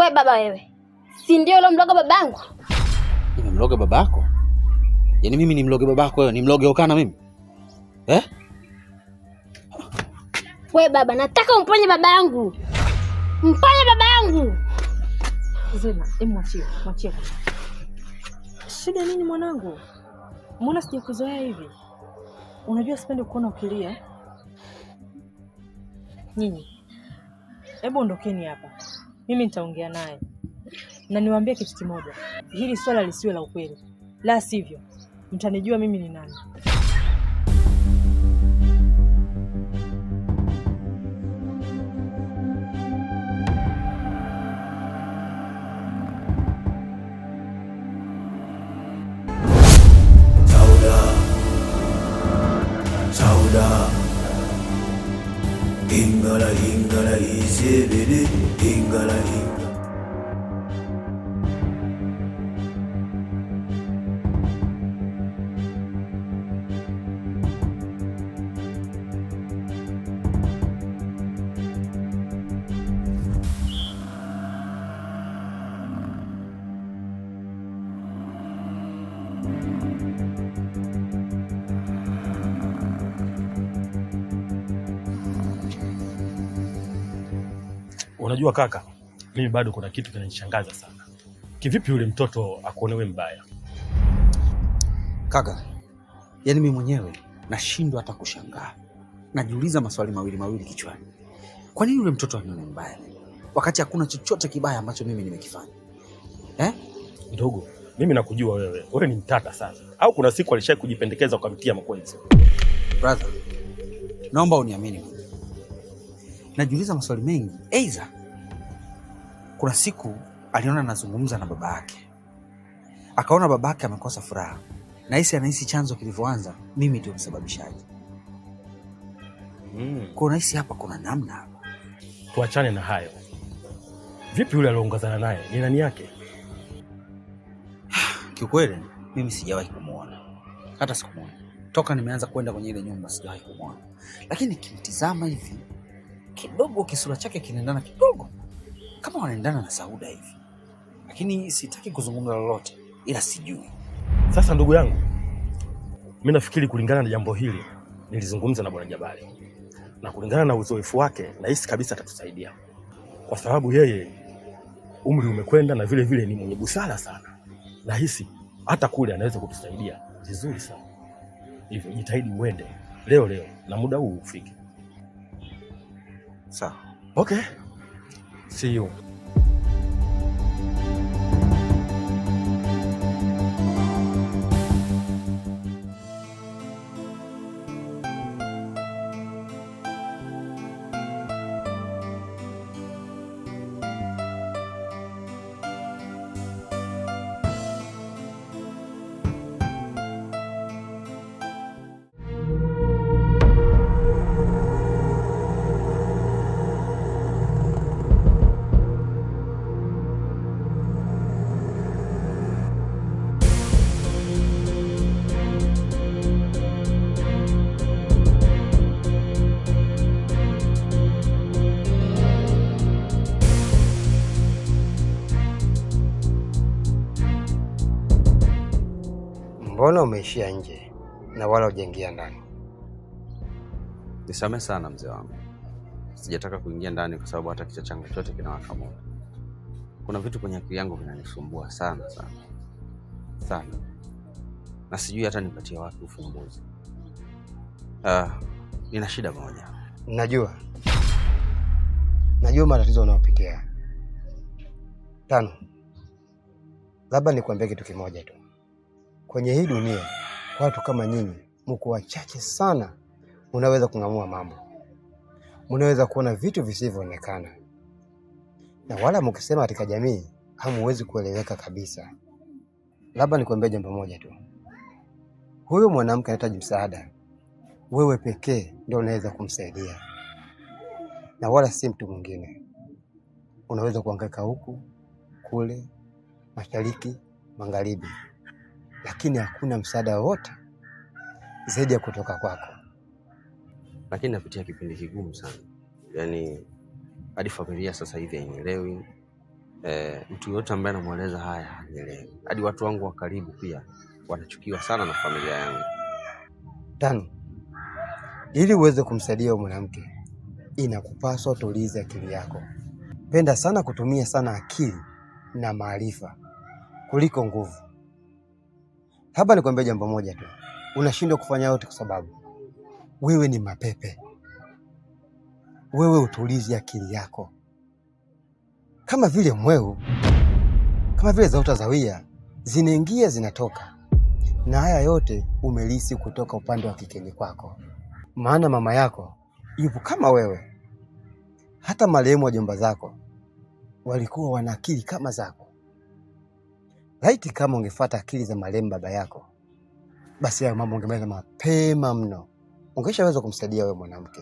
We baba wewe, si ndio ule mloga babangu? Nimemloga babako? Yaani mimi nimloge babako wewe? Nimloge Okana mimi? We baba, nataka umponye babangu. Mponye babangu. Zena, mwachie. Shida nini mwanangu? Mbona sijakuzoea hivi? Unajua sipendi kuona ukilia. Nyinyi, hebu ondokeni hapa. Mimi nitaongea naye. Na niwaambie kitu kimoja. Hili swala lisiwe la ukweli. La sivyo, mtanijua mimi ni nani. Sauda Ingala isebele Ingala Unajua kaka, mimi bado kuna kitu kinanishangaza sana. Kivipi yule mtoto akuone wewe mbaya? Kaka, yaani mimi mwenyewe nashindwa hata kushangaa. Najiuliza maswali mawili kichwani. Kwa nini yule mtoto anione mbaya wakati hakuna chochote kibaya ambacho mimi nimekifanya? Ndugu, mimi nakujua wewe ni mtata sana. Au kuna siku alishaye kujipendekeza ukamtia makwenzi? Brother, naomba uniamini. Najiuliza maswali mengi. Aidha, kuna siku aliona nazungumza na baba yake. Akaona baba yake amekosa furaha. Anahisi chanzo kilivyoanza mimi ndio msababishaji. Kwa nahisi hapa kuna namna hapa. Tuachane na hayo. Vipi yule aliongozana naye? Ni nani yake? Kiukweli mimi sijawahi kumuona. Hata sikumuona. Toka nimeanza kwenda kwenye ile nyumba sijawahi kumuona. Lakini nikimtizama hivi kidogo kisura chake kinaendana kidogo. Kama wanaendana na Sauda hivi. Lakini sitaki kuzungumza lolote ila sijui. Sasa ndugu yangu, mimi nafikiri kulingana na jambo hili nilizungumza na Bwana Jabali. Na kulingana na uzoefu wake nahisi kabisa atatusaidia. Kwa sababu yeye umri umekwenda na vile vile ni mwenye busara sana. Nahisi hata kule anaweza kutusaidia vizuri sana. Hivyo jitahidi uende leo na muda huu ufike. Sawa. Okay. See you. Mbona umeishia nje na wala hujaingia ndani? Nisamehe sana mzee wangu. Sijataka kuingia ndani kwa sababu hata kichwa changu chote kinawaka moto. Kuna vitu kwenye akili yangu vinanisumbua sana. Na sijui hata nipatie wapi ufumbuzi. Nina shida moja. Najua matatizo unayopitia. Tano. Labda nikwambie kitu kimoja tu. Kwenye hii dunia, watu kama nyinyi, mko wachache sana. Unaweza kung'amua mambo. Mnaweza kuona vitu visivyoonekana. Na wala mkisema katika jamii, hamuwezi kueleweka kabisa. Labda nikwambie jambo moja tu. Huyo mwanamke anahitaji msaada. Wewe pekee ndio unaweza kumsaidia. Na wala si mtu mwingine. Unaweza kuhangaika huku, kule, mashariki, magharibi. Lakini hakuna msaada wote zaidi ya kutoka kwako. Lakini napitia kipindi kigumu sana. Yaani hadi familia sasa hivi hainielewi. mtu yote ambaye anamweleza haya hanielewi. Hadi watu wangu wa karibu pia wanachukiwa sana na familia yangu. Tano, ili uweze kumsaidia mwanamke inakupaswa utulize akili yako. Penda sana kutumia sana akili na maarifa kuliko nguvu. Hapa nikwambia jambo moja tu. Unashindwa kufanya yote kwa sababu wewe ni mapepe. Wewe utulize akili yako. Kama vile mweu, kama vile zauta zawia, zinaingia zinatoka. Na haya yote umelisi kutoka upande wa kikeni kwako. Maana mama yako yupo kama wewe. Hata marehemu wa jomba zako walikuwa wana akili kama zako. Laiti kama ungefuata akili za marehemu baba yako, basi hayo mambo ungemaliza mapema mno. Ungeshaweza kumsaidia wewe mwanamke.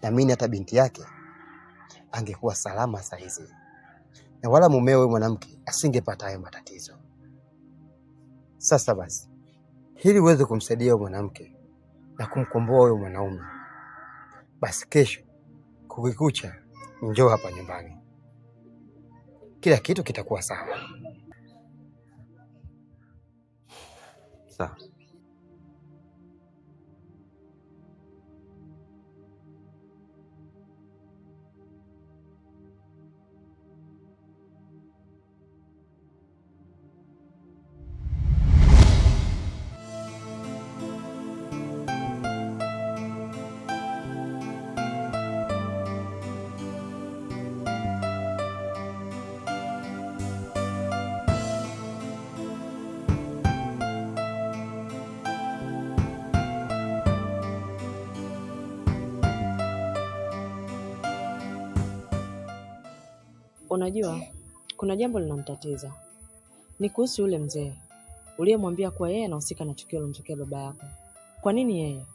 Na mimi hata binti yake angekuwa salama saa hizi. Na wala mumeo wewe mwanamke asingepata hayo matatizo. Sasa basi, ili uweze kumsaidia wewe mwanamke na kumkomboa wewe mwanaume, basi kesho kukikucha njoo hapa nyumbani. Kila kitu kitakuwa sawa. Sawa. Unajua, kuna jambo linamtatiza. Ni kuhusu yule mzee uliyemwambia kuwa yeye anahusika na tukio lilomtokea baba yako. Kwa nini yeye?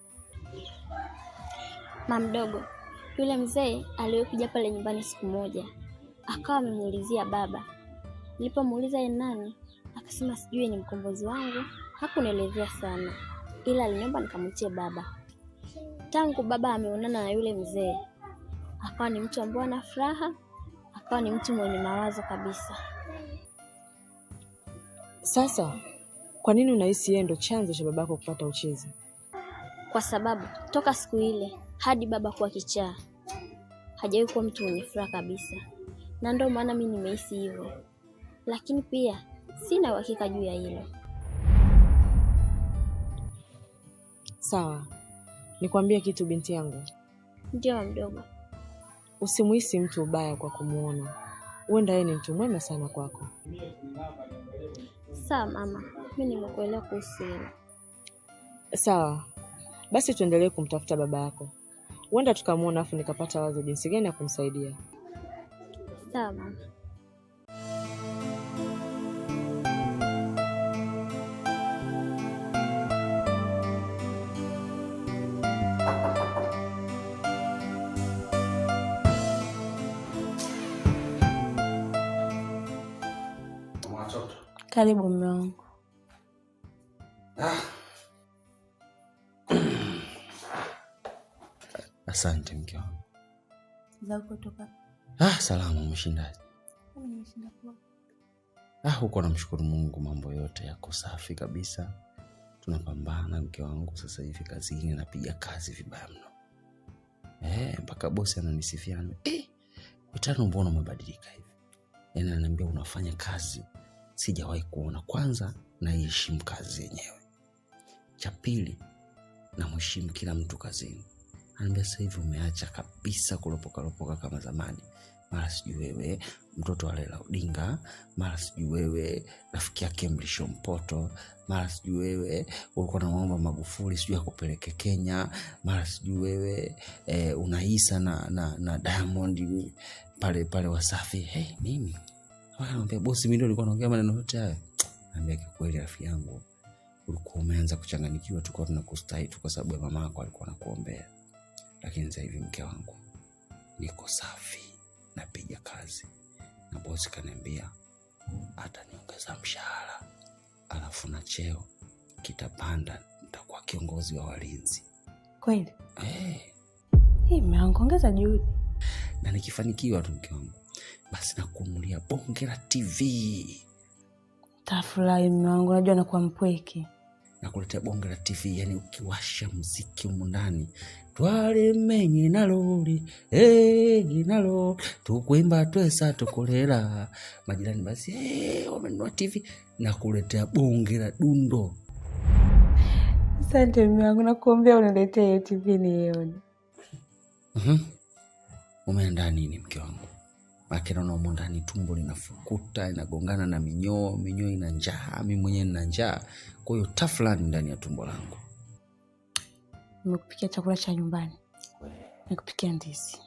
Mama mdogo, yule mzee aliyokuja pale nyumbani siku moja, akawa amemuulizia baba. Nilipomuuliza yeye nani, akasema sijui ni mkombozi wangu. Hakunielezea sana, ila aliniomba nikamwitie baba. Tangu baba ameonana na yule mzee, akawa ni mtu ambaye ana furaha, akawa ni mtu mwenye mawazo kabisa. Sasa, kwa nini unahisi yeye ndo chanzo cha babako kupata uchizi? Kwa sababu toka siku ile hadi baba kuwa kichaa, hajawahi kuwa mtu mwenye furaha kabisa. Na ndio maana mimi nimehisi hivyo. Lakini pia sina uhakika juu ya hilo. Sawa. Nikwambie kitu binti yangu. Ndio mdogo. Usimuhisi mtu ubaya kwa kumuona. Huenda yeye ni mtu mwema sana kwako. Sawa mama, mimi nimekuelewa kuhusu hilo. Sawa. Basi tuendelee kumtafuta baba yako. Huenda tukamuona afu nikapata wazo jinsi gani ya kumsaidia. Sawa mama. Karibu mume wangu. Asante mke wangu. Za kutoka. Salama, umeshindaje? Nimeshinda poa. Huko namshukuru Mungu, mambo yote yako safi kabisa. Tunapambana mke wangu, sasa hivi kazini napiga kazi vibaya mno. Mpaka bosi ananisifia. Utano mbona umebadilika hivi? Yaani ananiambia unafanya kazi sijawahi kuona. Kwanza naiheshimu kazi yenyewe. Cha pili, namheshimu kila mtu kazini. Ananiambia sasa hivi umeacha kabisa kulopoka kama zamani. Mara sijui wewe mtoto wa Raila Odinga, mara sijui wewe rafiki yake Mrisho Mpoto, mara sijui wewe ulikuwa unaomba Magufuli sijui akupeleke Kenya, mara sijui wewe unaisa na Diamond pale Wasafi. Nini? Ananiambia bosi, mimi ndio nilikuwa naongea maneno yote haya. Ananiambia kweli rafiki yangu, ulikuwa umeanza kuchanganyikiwa, tulikuwa tunakustahi tu kwa sababu ya mama yako alikuwa anakuombea. Lakini sasa hivi mke wangu niko safi, napiga kazi. Na bosi kaniambia ataniongeza mshahara, alafu na cheo kitapanda, nitakuwa kiongozi wa walinzi. Kweli? Mume wangu ongeza juhudi. Na nikifanikiwa tu mke wangu, basi nakununulia bonge la TV. Tafurahi mume wangu, najua nakuwa mpweke. Nakuletea bonge la TV, yani ukiwasha muziki huko ndani, twale menye naloli nalo tukuimba twesa tukolera majirani, basi wamenunua TV, nakuletea bonge la dundo. Asante mume wangu, nakuombea uniletee hiyo TV nione. Umeandaa nini mke wangu? Makina na umo ndani tumbo linafukuta, inagongana na minyoo ina njaa, mimi mwenyewe nina njaa. Kwa hiyo tafulani ndani ya tumbo langu. Nimekupikia chakula cha nyumbani. Nikupikia ndizi.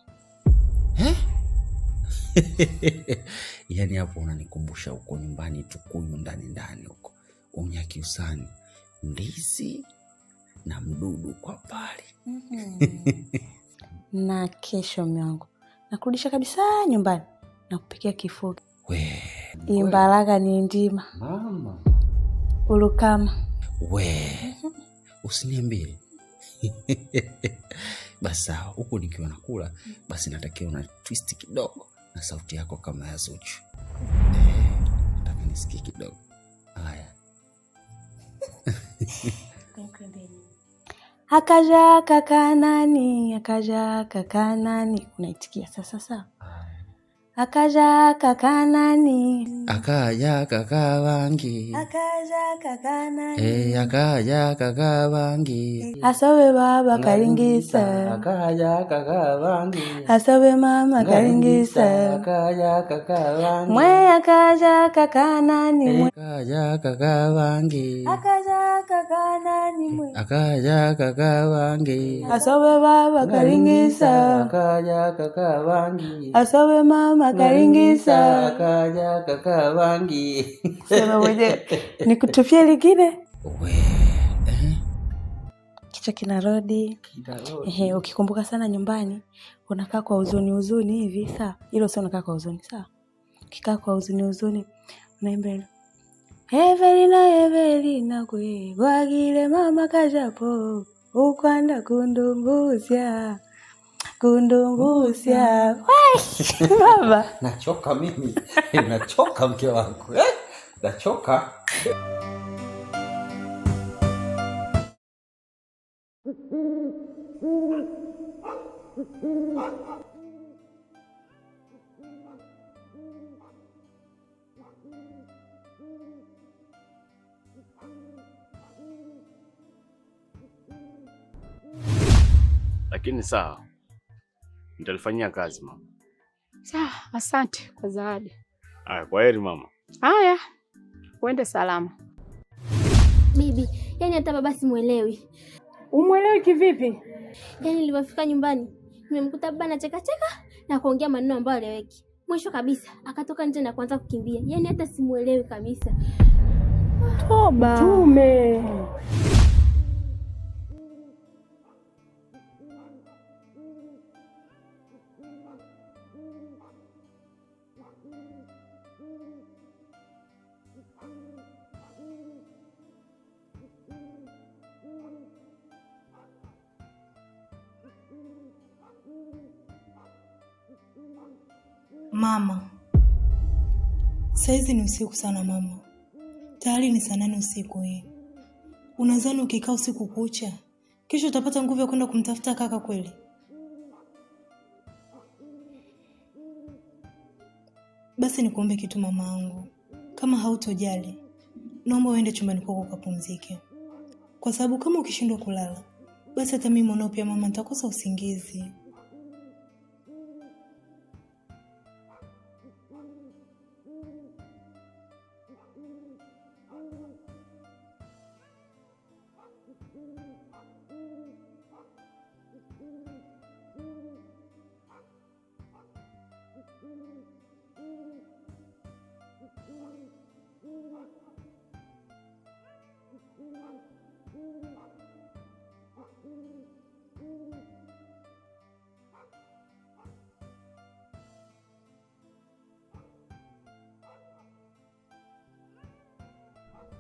Yaani hapo unanikumbusha huko nyumbani Tukuyu ndani huko. Unyakiusani, ndizi na mdudu kwa pale. Na kesho mume wangu nakurudisha kabisa nyumbani, nakupikia kifuu. Imbalaga ni ndima. Mama. Ulukama. Usiniambie. Basi huko nikiwa nakula, basi natakiwa una twist kidogo na sauti yako kama ya Zuchu. Nataka nisikie kidogo. Haya. Akaja kaka nani, unaitikia sasa. Akaja kaka nani, akaja kaka wangi, akaja kaka nani, akaja kaka wangi, asawe baba karingisa, akaja kaka wangi, asawe mama karingisa, akaja kaka wangi, mwe akaja kaka nani, akaja kaka wangi, akaja kaka nani, mwe akaja kaka wangi, asawe baba karingisa, akaja kaka wangi, asawe mama karingisa, akaja kaka wangi. Sema mwenye nikutupia lingine. Kichwa kinarodi. Ukikumbuka sana nyumbani, unakaa kwa huzuni hivi, sawa? Hilo sio unakaa kwa huzuni, sawa? Ukikaa kwa huzuni, unaimba Evelina kwe, gwagile mama kajapo, ukwanda kundungusya. Baba, nachoka mimi. Nachoka mke wangu. Nachoka. Lakini sawa. Nitalifanyia kazi mama. Sawa, asante kwa zawadi. Haya, kwaheri mama. Haya. Uende salama. Bibi, yani hata baba simuelewi. Umuelewi kivipi? Yani nilipofika nyumbani, nimemkuta baba anacheka na kuongea maneno ambayo haeleweki. Mwisho kabisa akatoka nje na kuanza kukimbia. Yani hata simuelewi kabisa. Toba. Tume. Mama, saizi ni usiku sana mama. Tayari ni saa 8 usiku hii. Unadhani ukikaa usiku kucha, kesho utapata nguvu ya kwenda kumtafuta kaka kweli? Basi nikuombe kitu mama yangu. Kama hautojali, naomba uende chumbani kwako ukapumzike. Kwa sababu kama ukishindwa kulala, basi hata mimi mwanao pia mama nitakosa usingizi.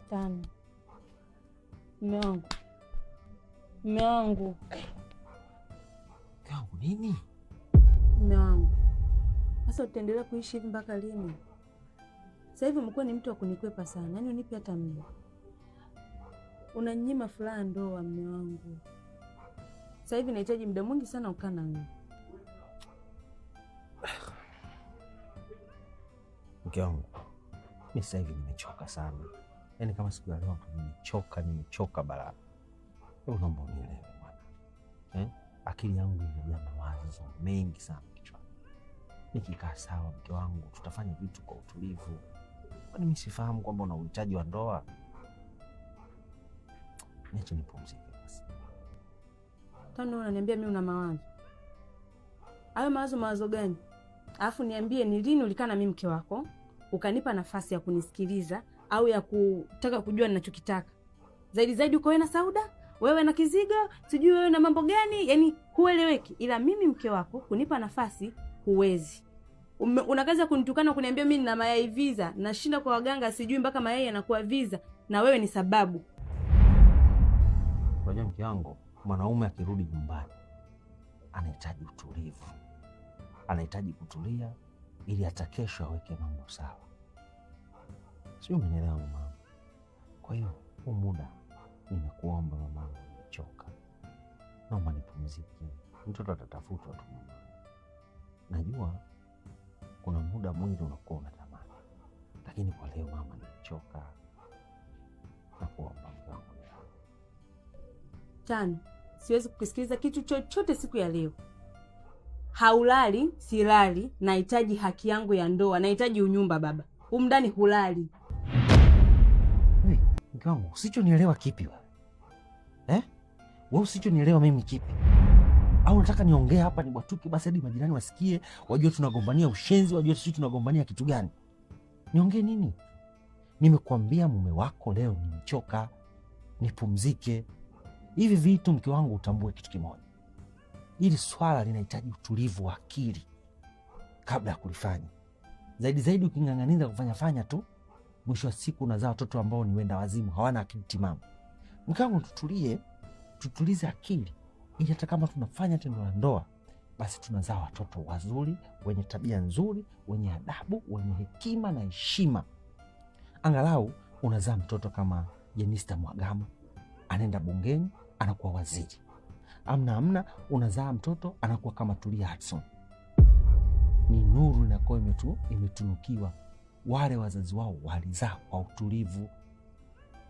Tano. Mume wangu. Nini? Mume wangu. Sasa utaendelea kuishi hivi mpaka lini? Sasa hivi umekuwa ni mtu wa kunikwepa sana. Yaani unipi hata mimi. Unanyima furaha ndoa mume wangu. Sasa hivi nahitaji muda mwingi sana ukaa na wewe. Mke wangu, mimi sasa hivi nimechoka sana. Yaani kama siku ya leo nimechoka balaa. Hebu naomba unielewe bwana. Akili yangu imejaa mawazo mengi sana kichwani. Nikikaa sawa mke wangu, tutafanya vitu kwa utulivu. Kwani mimi sifahamu kwamba una uhitaji wa ndoa? Niache nipumzike basi. Tano unaniambia mimi una mawazo. Hayo mawazo gani? Alafu niambie ni lini ulikaa na mimi mke wako, ukanipa nafasi ya kunisikiliza au ya kutaka kujua ninachokitaka. Zaidi uko wewe na Sauda, wewe na Kizigo, sijui wewe na mambo gani, yani hueleweki. Ila mimi mke wako kunipa nafasi huwezi. Una kazi ya kunitukana kuniambia mimi nina mayai visa, nashinda kwa waganga sijui mpaka mayai yanakuwa visa na wewe ni sababu. Unajua mke wangu, mwanaume akirudi nyumbani anahitaji utulivu. Anahitaji kutulia ili hata kesho aweke mambo sawa. Sio, umenielewa mama? Kwa hiyo huu muda nimekuomba mama, nimechoka. Naomba nipumzike. Mtoto atatafutwa tu mama. Najua kuna muda mwingi unakuwa unatamani. Lakini kwa leo mama nimechoka. Nakuomba mwanangu. Tano, siwezi kukusikiliza kitu chochote siku ya leo. Haulali, silali, nahitaji haki yangu ya ndoa, nahitaji unyumba baba. Umndani hulali. Mke wangu, usichonielewa kipi wewe? Wewe usichonielewa mimi kipi? Au unataka niongee hapa nibwatuke basi hadi majirani wasikie, wajue tunagombania ushenzi, wajue sisi tunagombania kitu gani? Niongee nini? Nimekuambia mume wako leo nimechoka, nipumzike. Hivi vitu mke wangu utambue kitu kimoja. Hili swala linahitaji utulivu wa akili kabla ya kulifanya. Zaidi uking'ang'aniza kufanya tu, mwisho wa siku unazaa watoto ambao ni wenda wazimu, hawana akili timamu. Mke wangu, tutulize akili ili hata kama tunafanya tendo la ndoa, basi tunazaa watoto wazuri, wenye tabia nzuri, wenye adabu, wenye hekima na heshima. Angalau unazaa mtoto kama Jenista Mhagama, anaenda bungeni, anakuwa waziri. Amna unazaa mtoto anakuwa kama Tulia Hudson. Ni nuru inakuwa imetunukiwa. Wale wazazi wao walizaa kwa utulivu.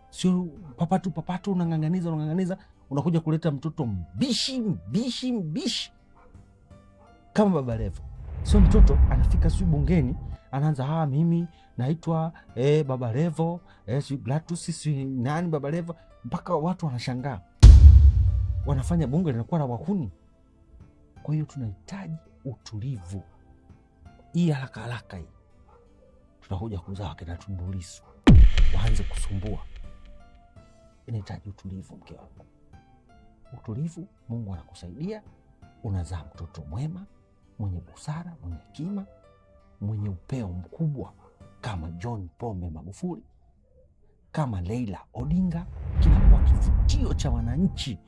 Sio papatu unang'ang'aniza unakuja kuleta mtoto mbishi kama Baba Levo. Sio mtoto anafika sio bungeni anaanza mimi naitwa Baba Levo, si Glatus, si nani Baba Levo, mpaka watu wanashangaa. Wanafanya bunge linakuwa la wahuni. Kwa hiyo tunahitaji utulivu. Hii haraka hii tutakuja kuzaa wakina Tundu Lissu waanze kusumbua. Inahitaji utulivu mke wangu. Utulivu, Mungu anakusaidia, unazaa mtoto mwema, mwenye busara, mwenye hekima, mwenye upeo mkubwa kama John Pombe Magufuli, kama Leila Odinga, kinakuwa kivutio cha wananchi.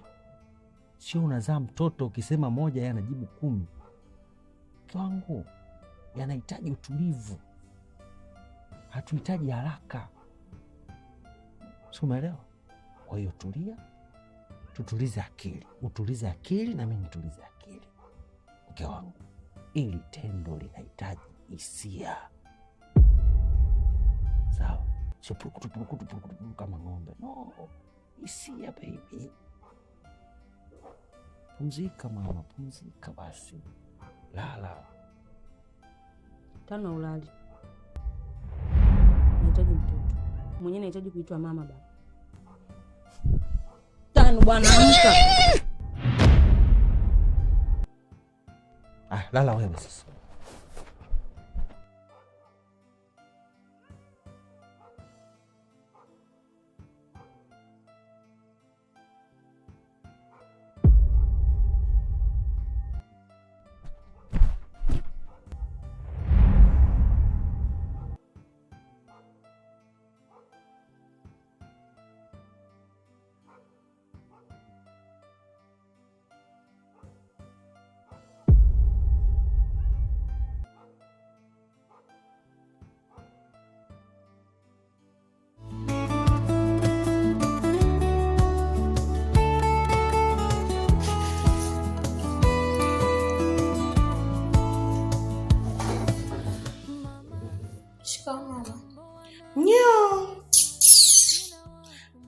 Sio unazaa mtoto ukisema moja yeye anajibu 10. Mke wangu, yanahitaji utulivu. Hatuhitaji haraka. Sio, umeelewa? Kwa hiyo tulia, tutulize akili. Utulize akili na mimi nitulize akili. Mke wangu, ili tendo linahitaji hisia. Sawa? Sio purukutu kama ng'ombe. No, hisia baby. Pumzika mama, pumzika basi. Lala. Tano ulali. Nahitaji mtoto. Mwenyewe nahitaji kuitwa mama baba. Tano bwana, amka. Lala wewe sasa.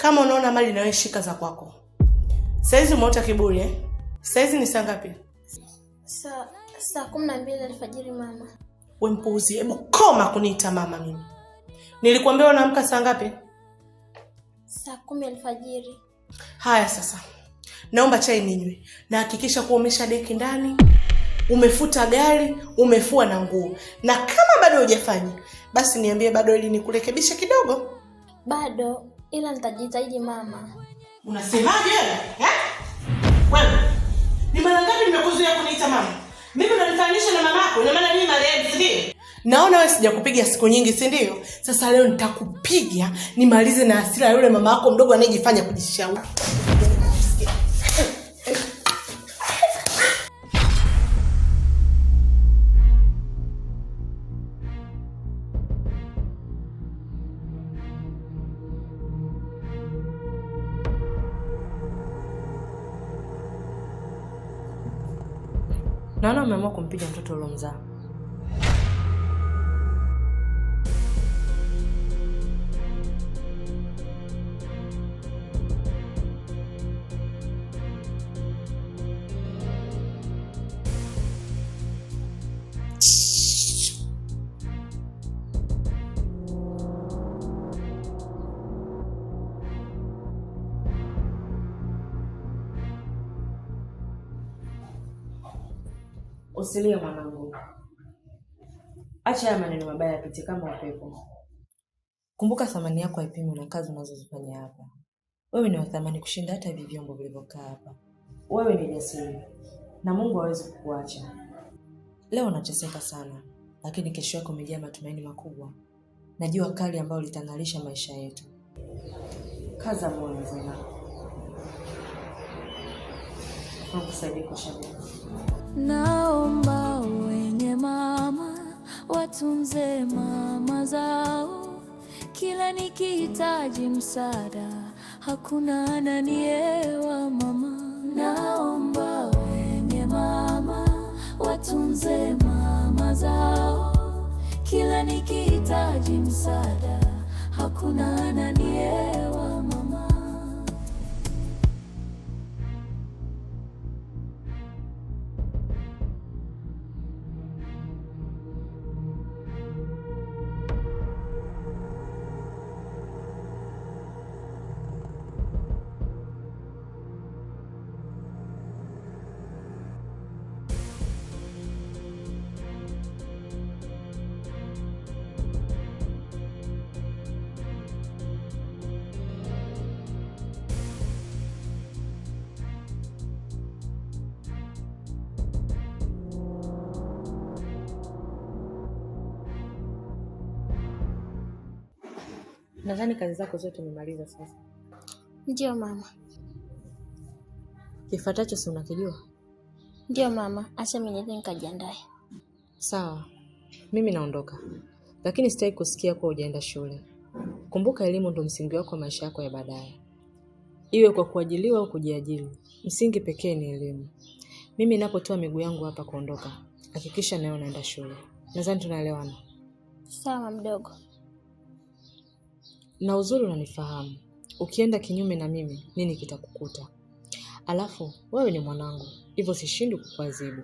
Kama unaona mali na wewe shika za kwako. Saizi umeota kiburi eh? Saizi ni saa ngapi? Saa 12 alfajiri mama. Wewe mpuuzi, hebu koma kuniita mama mimi. Nilikwambia unaamka saa ngapi? Saa 10 alfajiri. Haya sasa. Naomba chai ninywe. Na hakikisha kuwa umesha deki ndani, umefuta gari, umefua na nguo. Na kama bado hujafanya, basi niambie bado ili nikurekebishe kidogo. Bado, ila nitajitahidi mama. Unasemaje wewe? Wewe, ni mara ngapi nimekuzuia kuniita mama? Mimi unanifananisha na mamako, ina maana mimi malezi ndio? Naona wewe sijakupiga siku nyingi, si ndio? Sasa leo nitakupiga nimalize na hasira yule mama yako mdogo anayejifanya kujishauri. Naona umeamua kumpiga mtoto uliomzaa. Usilie mwanangu. Acha haya maneno mabaya yapite kama upepo. Kumbuka thamani yako haipimwi na kazi unazozifanya hapa. Wewe ni wa thamani kushinda hata hivi vyombo vilivyokaa hapa. Wewe ni jasiri na Mungu hawezi kukuacha. Leo unateseka sana, lakini kesho yako imejaa matumaini makubwa. Najua kali ambayo litangalisha maisha yetu. Kaza moyo mzima. Mungu saidie kushamia. Naomba wenye mama watunze mama zao, kila nikihitaji msaada hakuna ananiewa mama. Naomba wenye mama watunze mama zao, kila nikihitaji msaada hakuna ananiewa mama. Nadhani kazi zako zote umemaliza sasa. Ndio mama. Kifuatacho si unakijua? Ndio mama, acha mimi niende nikajiandae. Sawa. Mimi naondoka. Lakini sitaki kusikia kwa hujaenda shule. Kumbuka elimu ndio msingi wako wa maisha yako ya baadaye. Iwe kwa kuajiliwa au kujiajiri, msingi pekee ni elimu. Mimi ninapotoa miguu yangu hapa kuondoka, hakikisha nawe unaenda shule. Nadhani tunaelewana. Sawa mdogo. Na uzuri unanifahamu. Ukienda kinyume na mimi, nini kitakukuta? Alafu, wewe ni mwanangu, hivyo sishindi kukuadhibu.